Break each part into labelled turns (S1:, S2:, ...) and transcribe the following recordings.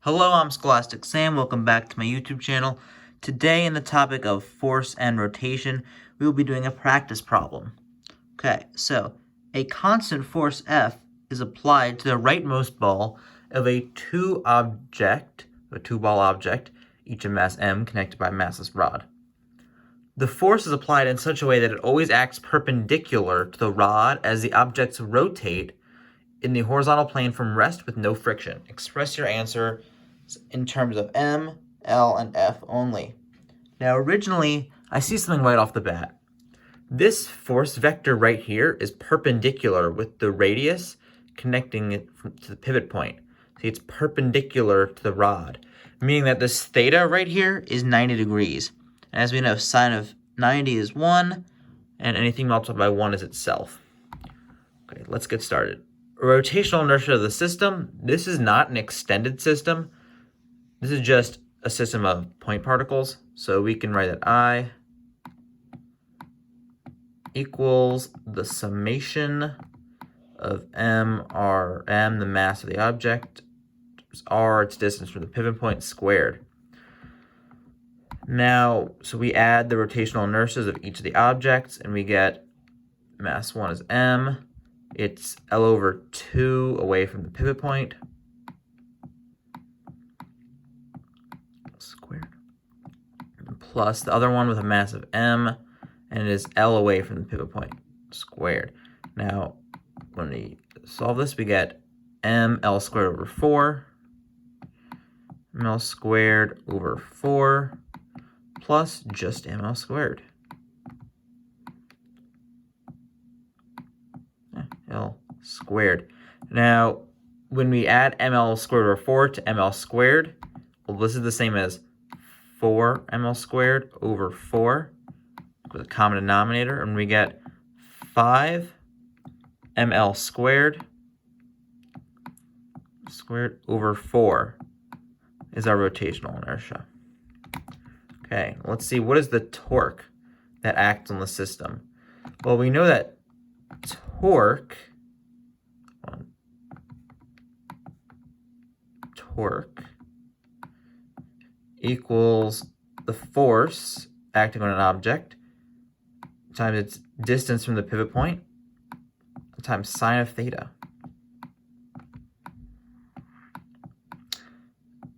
S1: Hello, I'm Scholastic Sam. Welcome back to my YouTube channel. Today, in the topic of force and rotation, we will be doing a practice problem. Okay, so a constant force F is applied to the rightmost ball of a two-ball object, each of mass m, connected by a massless rod. The force is applied in such a way that it always acts perpendicular to the rod as the objects rotate in the horizontal plane from rest with no friction. Express your answer in terms of m, l, and f only. Now, originally, I see something right off the bat. This force vector right here is perpendicular with the radius connecting it to the pivot point. See, it's perpendicular to the rod, meaning that this theta right here is 90 degrees. And as we know, sine of 90 is 1, and anything multiplied by 1 is itself. Okay, let's get started. Rotational inertia of the system. This is not an extended system. This is just a system of point particles. So we can write that I equals the summation of m, the mass of the object, r, its distance from the pivot point, squared. Now, so we add the rotational inertias of each of the objects, and we get mass 1 is m. It's L over 2 away from the pivot point, squared, plus the other one with a mass of m, and it is L away from the pivot point, squared. Now, when we solve this, we get ml squared over 4, ml squared over 4, plus just ml squared. L squared. Now, when we add ml squared over 4 to ml squared, well, this is the same as 4 ml squared over 4 with a common denominator, and we get 5 ml squared over 4 is our rotational inertia. Okay, let's see, what is the torque that acts on the system? Well, we know that torque equals the force acting on an object times its distance from the pivot point times sine of theta.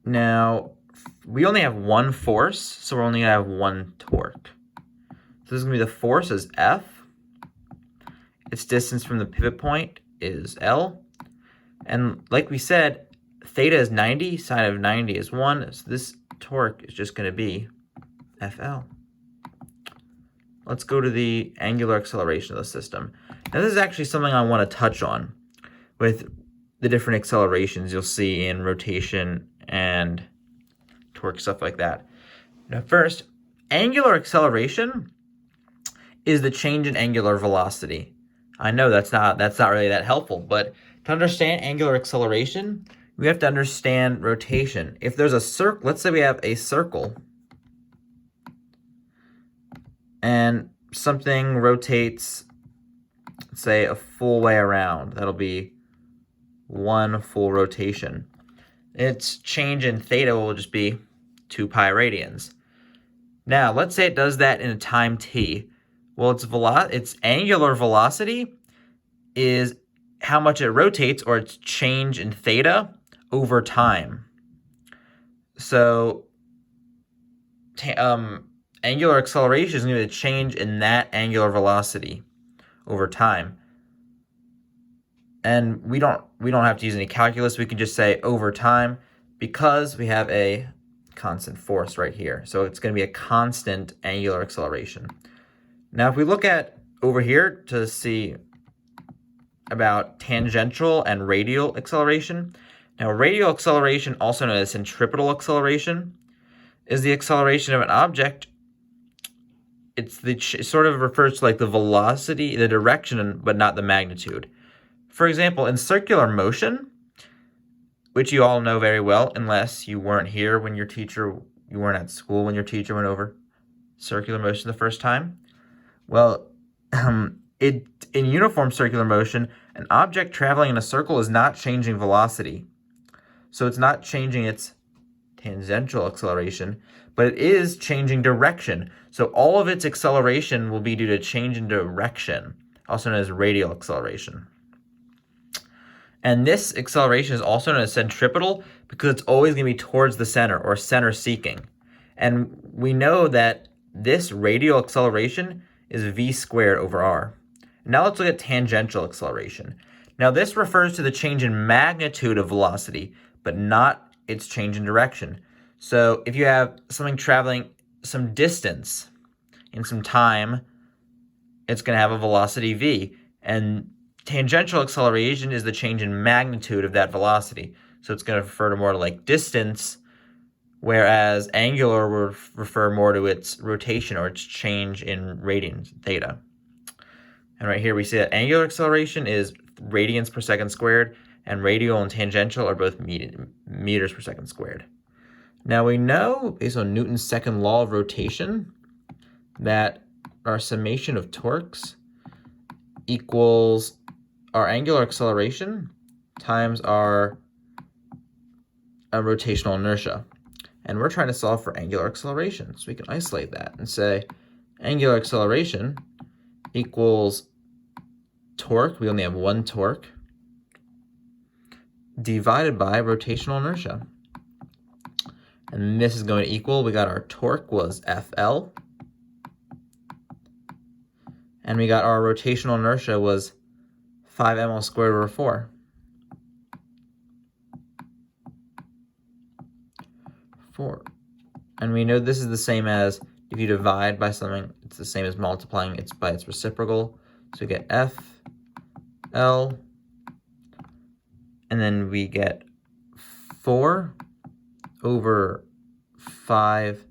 S1: Now, we only have one force, so we're only going to have one torque. So this is going to be the force is F. Its distance from the pivot point is L. And like we said, theta is 90, sine of 90 is 1. So this torque is just going to be FL. Let's go to the angular acceleration of the system. Now this is actually something I want to touch on with the different accelerations you'll see in rotation and torque, stuff like that. Now first, angular acceleration is the change in angular velocity. I know that's not really that helpful, but to understand angular acceleration, we have to understand rotation. If there's a circle, let's say we have a circle, and something rotates, say, a full way around. That'll be one full rotation. Its change in theta will just be 2 pi radians. Now, let's say it does that in a time t. Well, its angular velocity is how much it rotates, or its change in theta over time. So, angular acceleration is going to be the change in that angular velocity over time. And we don't have to use any calculus. We can just say over time because we have a constant force right here. So it's going to be a constant angular acceleration. Now, if we look at over here to see about tangential and radial acceleration. Now, radial acceleration, also known as centripetal acceleration, is the acceleration of an object. It sort of refers to like the velocity, the direction, but not the magnitude. For example, in circular motion, which you all know very well, unless you weren't here when you weren't at school when your teacher went over circular motion the first time. Well, in uniform circular motion, an object traveling in a circle is not changing velocity. So it's not changing its tangential acceleration, but it is changing direction. So all of its acceleration will be due to change in direction, also known as radial acceleration. And this acceleration is also known as centripetal because it's always going to be towards the center or center seeking. And we know that this radial acceleration is v squared over r. Now let's look at tangential acceleration. Now this refers to the change in magnitude of velocity, but not its change in direction. So if you have something traveling some distance in some time, it's going to have a velocity v. And tangential acceleration is the change in magnitude of that velocity. So it's going to refer to more to like distance, whereas angular will refer more to its rotation or its change in radians, theta. And right here we see that angular acceleration is radians per second squared, and radial and tangential are both meters per second squared. Now we know, based on Newton's second law of rotation, that our summation of torques equals our angular acceleration times our rotational inertia. And we're trying to solve for angular acceleration. So we can isolate that and say angular acceleration equals torque, we only have one torque, divided by rotational inertia. And this is going to equal, we got our torque was FL, and we got our rotational inertia was 5 ml squared over 4. 4. And we know this is the same as, if you divide by something, it's the same as multiplying it by its reciprocal. So we get FL, and then we get 4 over 5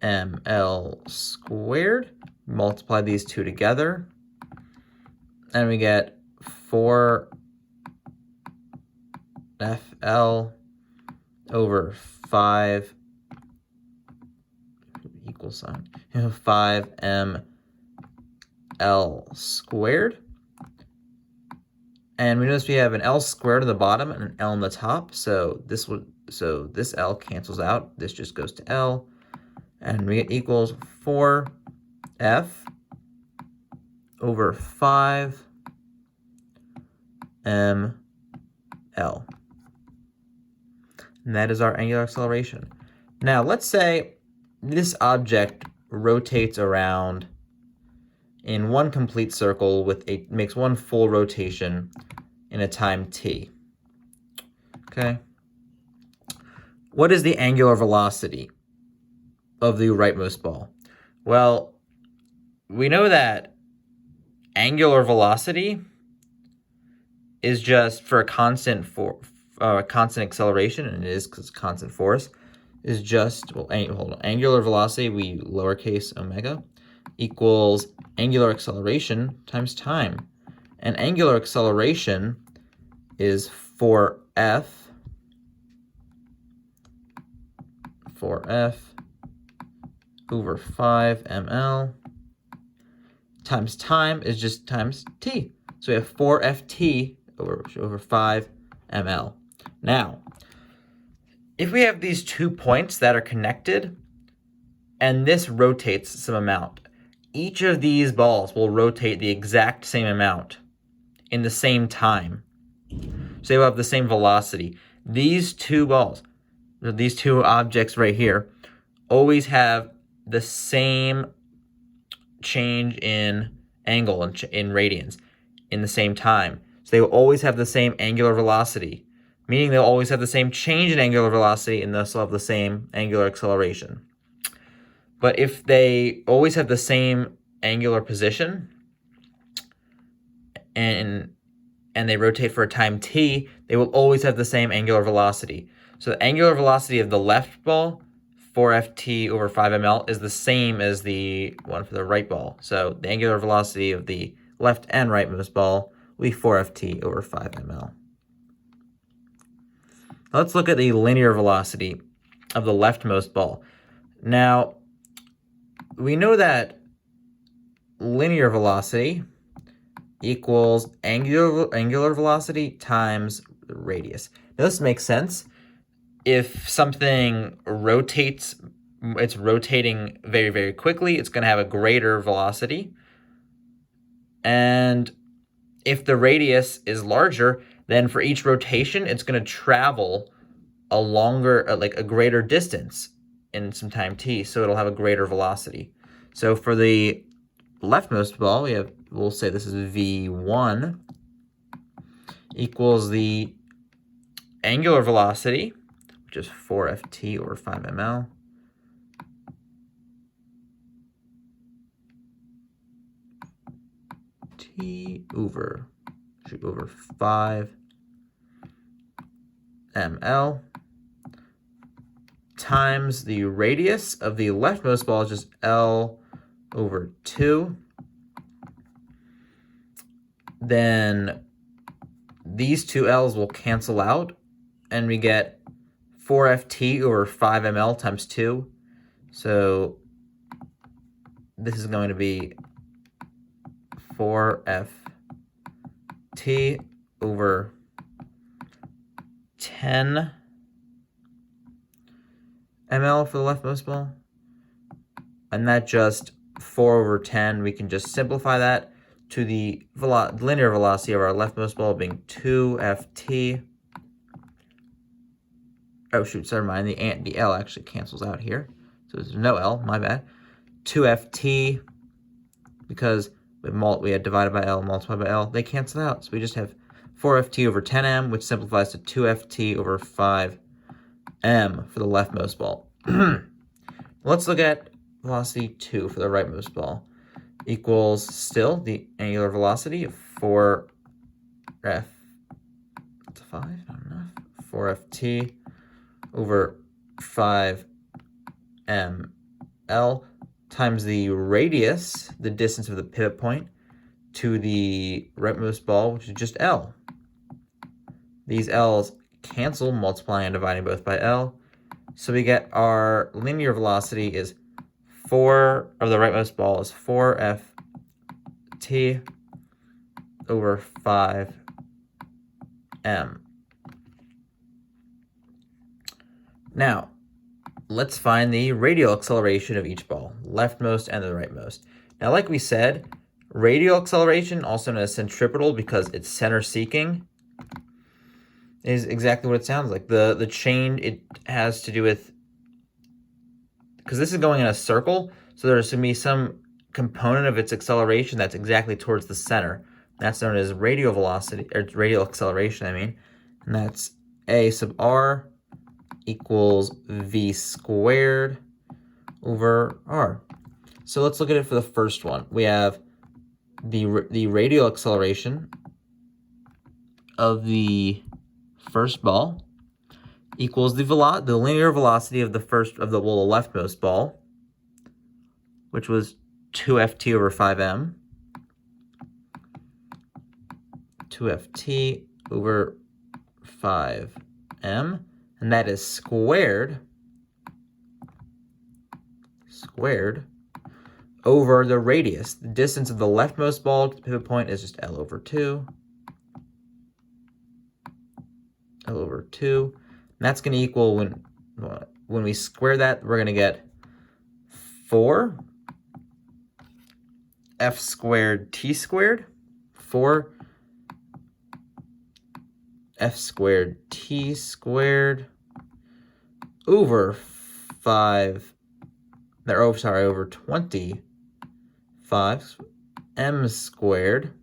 S1: ml squared. Multiply these two together, and we get 4 FL over 5 equal sign 5 ml squared. And we notice we have an L squared at the bottom and an L on the top, so this L cancels out. This just goes to L, and we get equals 4F over 5 ml. And that is our angular acceleration. Now let's say this object rotates around in one complete circle makes one full rotation in a time t. Okay. What is the angular velocity of the rightmost ball? Well, we know that angular velocity is just for a constant constant acceleration, and it is because it's constant force, is just, well, hold on, angular velocity, we lowercase omega, equals angular acceleration times time. And angular acceleration is 4F over 5 ml times time is just times t. So we have 4ft over 5 ml. Now, if we have these 2 points that are connected, and this rotates some amount, each of these balls will rotate the exact same amount in the same time. So they will have the same velocity. These two balls, these two objects right here, always have the same change in angle in radians in the same time. So they will always have the same angular velocity, meaning they'll always have the same change in angular velocity and thus will have the same angular acceleration. But if they always have the same angular position and they rotate for a time t, they will always have the same angular velocity. So the angular velocity of the left ball, 4ft over 5 ml, is the same as the one for the right ball. So the angular velocity of the left and rightmost ball will be 4ft over 5 ml. Let's look at the linear velocity of the leftmost ball. Now, we know that linear velocity equals angular velocity times the radius. Now, this makes sense. if something rotates, it's rotating very, very quickly, it's going to have a greater velocity. And if the radius is larger, then for each rotation, it's going to travel a longer, like a greater distance in some time t, so it'll have a greater velocity. So for the leftmost ball, we'll say this is v1 equals the angular velocity, which is 4ft over 5 ml, t over 5 ml times the radius of the leftmost ball is just L over 2. Then these two L's will cancel out, and we get 4ft over 5 ml times 2. So this is going to be 4ft over 10 ml for the leftmost ball. And that just 4 over 10, we can just simplify that to the linear velocity of our leftmost ball being 2ft. Oh shoot, never mind, the L actually cancels out here. So there's no L, my bad. 2ft, because we had divided by L, multiplied by L, they cancel out. So we just have 4ft over 10m, which simplifies to 2ft over 5m for the leftmost ball. Let's look at velocity 2 for the rightmost ball. Equals still the angular velocity of 4ft over 5ml times the radius, the distance of the pivot point, to the rightmost ball, which is just L. These L's cancel, multiplying and dividing both by L. So we get our linear velocity is the rightmost ball is 4ft over 5m. Now, let's find the radial acceleration of each ball, leftmost and the rightmost. Now, like we said, radial acceleration, also known as centripetal because it's center seeking, is exactly what it sounds like. The chain, it has to do with, because this is going in a circle, so there's going to be some component of its acceleration that's exactly towards the center. That's known as radial velocity, or radial acceleration, I mean. And that's a sub r equals v squared over r. So let's look at it for the first one. We have the radial acceleration of the first ball equals the linear velocity of the leftmost ball, which was 2ft over 5m. 2ft over 5m, and that is squared over the radius. The distance of the leftmost ball to the pivot point is just L over 2. L over 2. And that's going to equal, when we square that, we're going to get 4 f squared t squared. 4 f squared t squared over 25 m squared.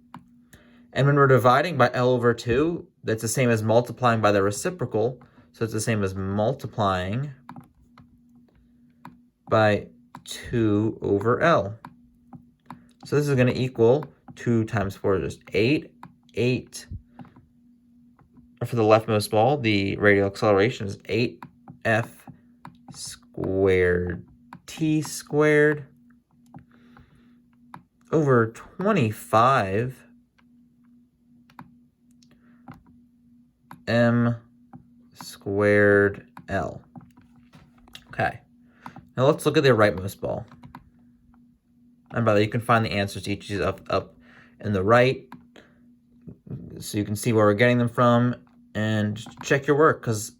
S1: And when we're dividing by L over 2, that's the same as multiplying by the reciprocal. So it's the same as multiplying by 2 over L. So this is going to equal 2 times 4 is just 8. 8 for the leftmost ball, the radial acceleration is 8f squared t squared over 25 m squared L. Okay, now let's look at the rightmost ball. And by the way, you can find the answers to each of these up in the right, so you can see where we're getting them from, and just check your work, because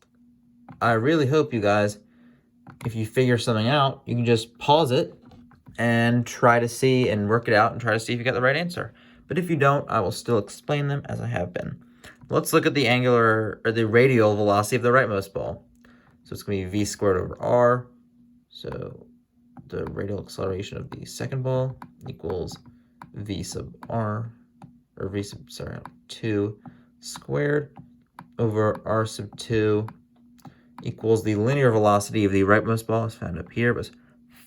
S1: I really hope you guys, if you figure something out, you can just pause it and try to see and work it out and try to see if you get the right answer. But if you don't, I will still explain them as I have been. Let's look at the angular or the radial velocity of the rightmost ball. So it's going to be v squared over r. So the radial acceleration of the second ball equals v sub r, or v sub, 2 squared over r sub 2 equals the linear velocity of the rightmost ball, is found up here, was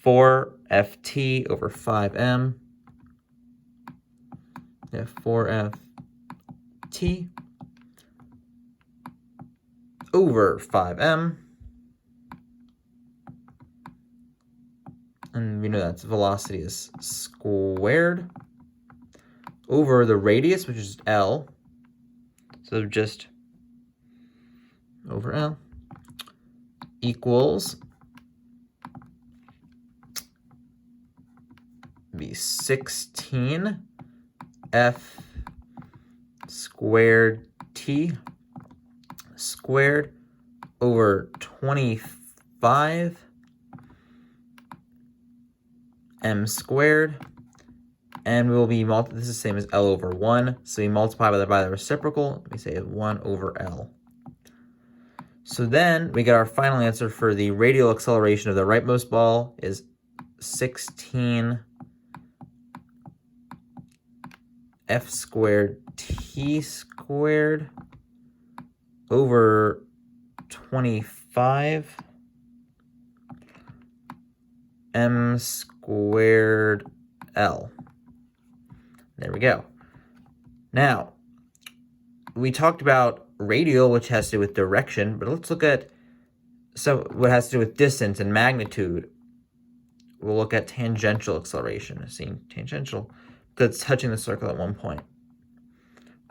S1: 4 ft over 5m. Yeah, 4 ft over 5m. And we know that velocity is squared over the radius, which is L. So just over L equals be 16 f squared t squared over 25 m squared, and we will be this is the same as L over 1, so we multiply by the reciprocal. We say 1 over L. So then we get our final answer for the radial acceleration of the rightmost ball is 16 f squared t squared over 25 m squared L. There we go. Now, we talked about radial, which has to do with direction, but let's look at what has to do with distance and magnitude. We'll look at tangential acceleration. Seeing tangential because it's touching the circle at one point.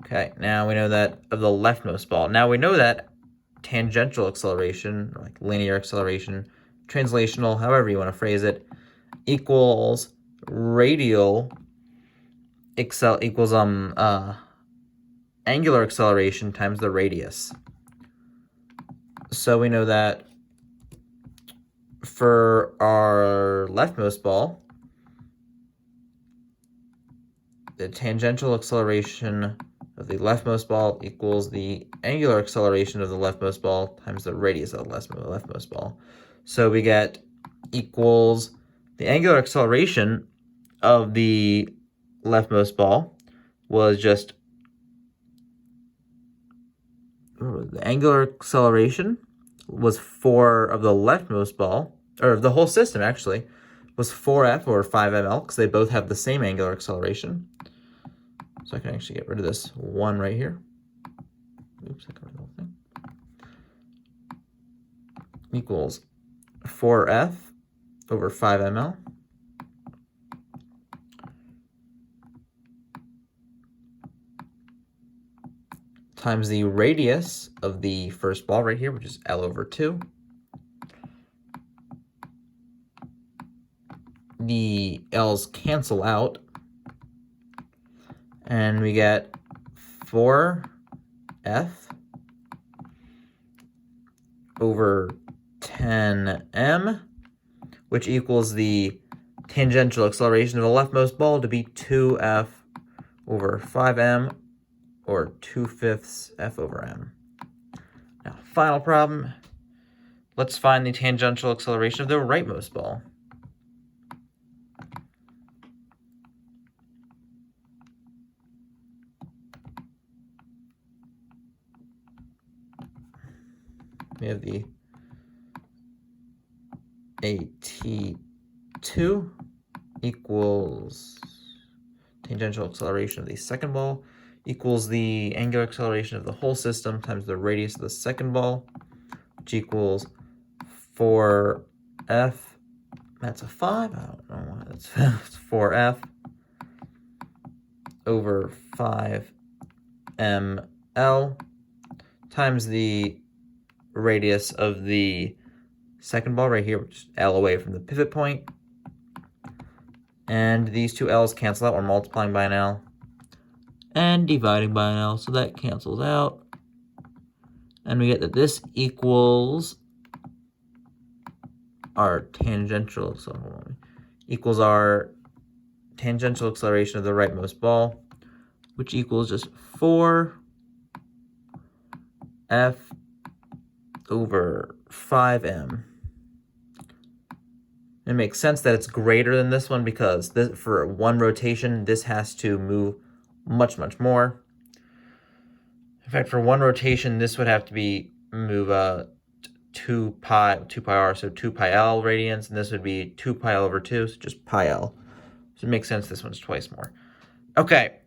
S1: Okay, now we know that of the leftmost ball. Now we know that tangential acceleration, like linear acceleration, translational, however you want to phrase it, equals radial equals angular acceleration times the radius. So we know that for our leftmost ball, the tangential acceleration of the leftmost ball equals the angular acceleration of the leftmost ball times the radius of the leftmost ball. So we get equals the angular acceleration of the leftmost ball was just the angular acceleration was 4 of the leftmost ball, or the whole system actually, was 4f or 5ml, because they both have the same angular acceleration. So I can actually get rid of this 1 right here. Oops, I covered the whole thing. Equals 4f over 5ml times the radius of the first ball right here, which is L over 2. The L's cancel out, and we get 4f over 10m, which equals the tangential acceleration of the leftmost ball to be 2f over 5m, or 2/5 f over m. Now, final problem. Let's find the tangential acceleration of the rightmost ball. We have the AT2 equals tangential acceleration of the second ball equals the angular acceleration of the whole system times the radius of the second ball, which equals 4f, that's a 5, I don't know why that's 4f over 5ml times the radius of the second ball right here, which is L away from the pivot point. And these two L's cancel out. We're multiplying by an L and dividing by an L, so that cancels out. And we get that this equals our tangential, so hold on, equals our tangential acceleration of the rightmost ball, which equals just 4f over 5m. It makes sense that it's greater than this one because for one rotation, this has to move much, much more. In fact, for one rotation, this would have to move 2 pi r, so 2 pi l radians, and this would be 2 pi l over 2, so just pi l. So it makes sense this one's twice more. Okay.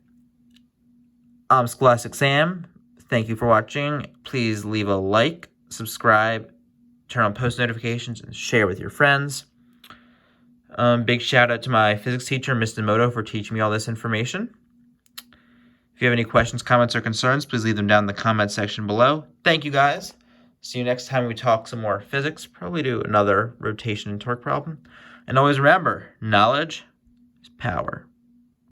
S1: Scholastic Sam, thank you for watching. Please leave a like, subscribe, turn on post notifications, and share with your friends. Big shout out to my physics teacher, Ms. Demoto, for teaching me all this information. If you have any questions, comments, or concerns, please leave them down in the comment section below. Thank you, guys. See you next time we talk some more physics. Probably do another rotation and torque problem. And always remember, knowledge is power.